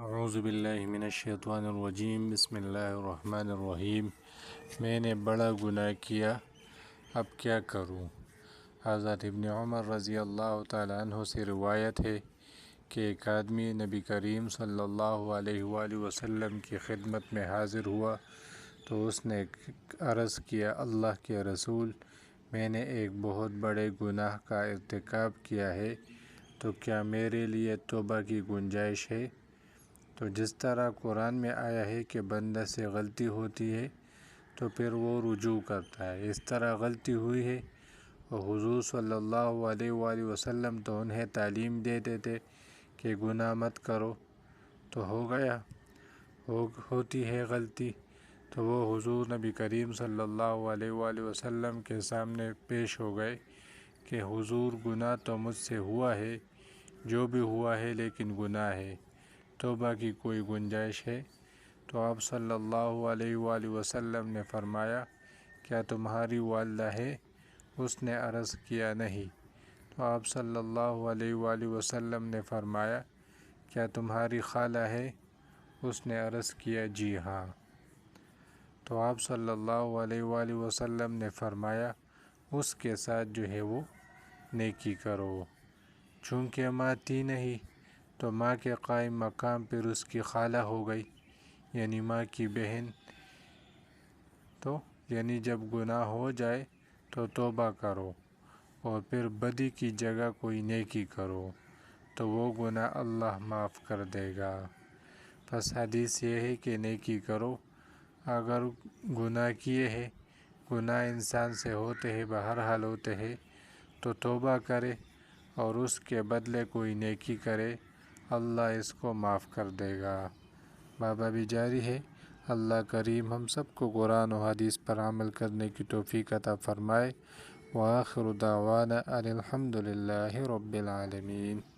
اعوذ باللہ من الشیطان الرجیم بسم اللہ الرحمن الرحیم۔ میں نے بڑا گناہ کیا، اب کیا کروں؟ حضرت ابن عمر رضی اللہ تعالیٰ عنہ سے روایت ہے کہ ایک آدمی نبی کریم صلی اللہ علیہ وآلہ وسلم کی خدمت میں حاضر ہوا تو اس نے عرض کیا، اللہ کے رسول، میں نے ایک بہت بڑے گناہ کا ارتکاب کیا ہے، تو کیا میرے لیے توبہ کی گنجائش ہے؟ تو جس طرح قرآن میں آیا ہے کہ بندہ سے غلطی ہوتی ہے تو پھر وہ رجوع کرتا ہے، اس طرح غلطی ہوئی ہے اور حضور صلی اللہ علیہ وآلہ وسلم تو انہیں تعلیم دیتے تھے کہ گناہ مت کرو، تو ہو گیا، ہوتی ہے غلطی، تو وہ حضور نبی کریم صلی اللہ علیہ وآلہ وسلم کے سامنے پیش ہو گئے کہ حضور گناہ تو مجھ سے ہوا ہے، جو بھی ہوا ہے لیکن گناہ ہے، توبہ کی کوئی گنجائش ہے؟ تو آپ صلی اللہ علیہ وآلہ وسلم نے فرمایا، کیا تمہاری والدہ ہے؟ اس نے عرض کیا، نہیں۔ تو آپ صلی اللہ علیہ وآلہ وسلم نے فرمایا، کیا تمہاری خالہ ہے؟ اس نے عرض کیا، جی ہاں۔ تو آپ صلی اللہ علیہ وآلہ وسلم نے فرمایا، اس کے ساتھ جو ہے وہ نیکی کرو۔ چونکہ ماں تھی نہیں تو ماں کے قائم مقام پر اس کی خالہ ہو گئی، یعنی ماں کی بہن۔ تو یعنی جب گناہ ہو جائے تو توبہ کرو اور پھر بدی کی جگہ کوئی نیکی کرو تو وہ گناہ اللہ معاف کر دے گا۔ پس حدیث یہ ہے کہ نیکی کرو۔ اگر گناہ کیے ہیں، گناہ انسان سے ہوتے ہیں، بہرحال ہوتے ہیں، تو توبہ کرے اور اس کے بدلے کوئی نیکی کرے، اللہ اس کو معاف کر دے گا۔ بابا بھی جاری ہے۔ اللہ کریم ہم سب کو قرآن و حدیث پر عمل کرنے کی توفیق عطا فرمائے۔ وآخر دعوانا ان الحمد للہ رب العالمین۔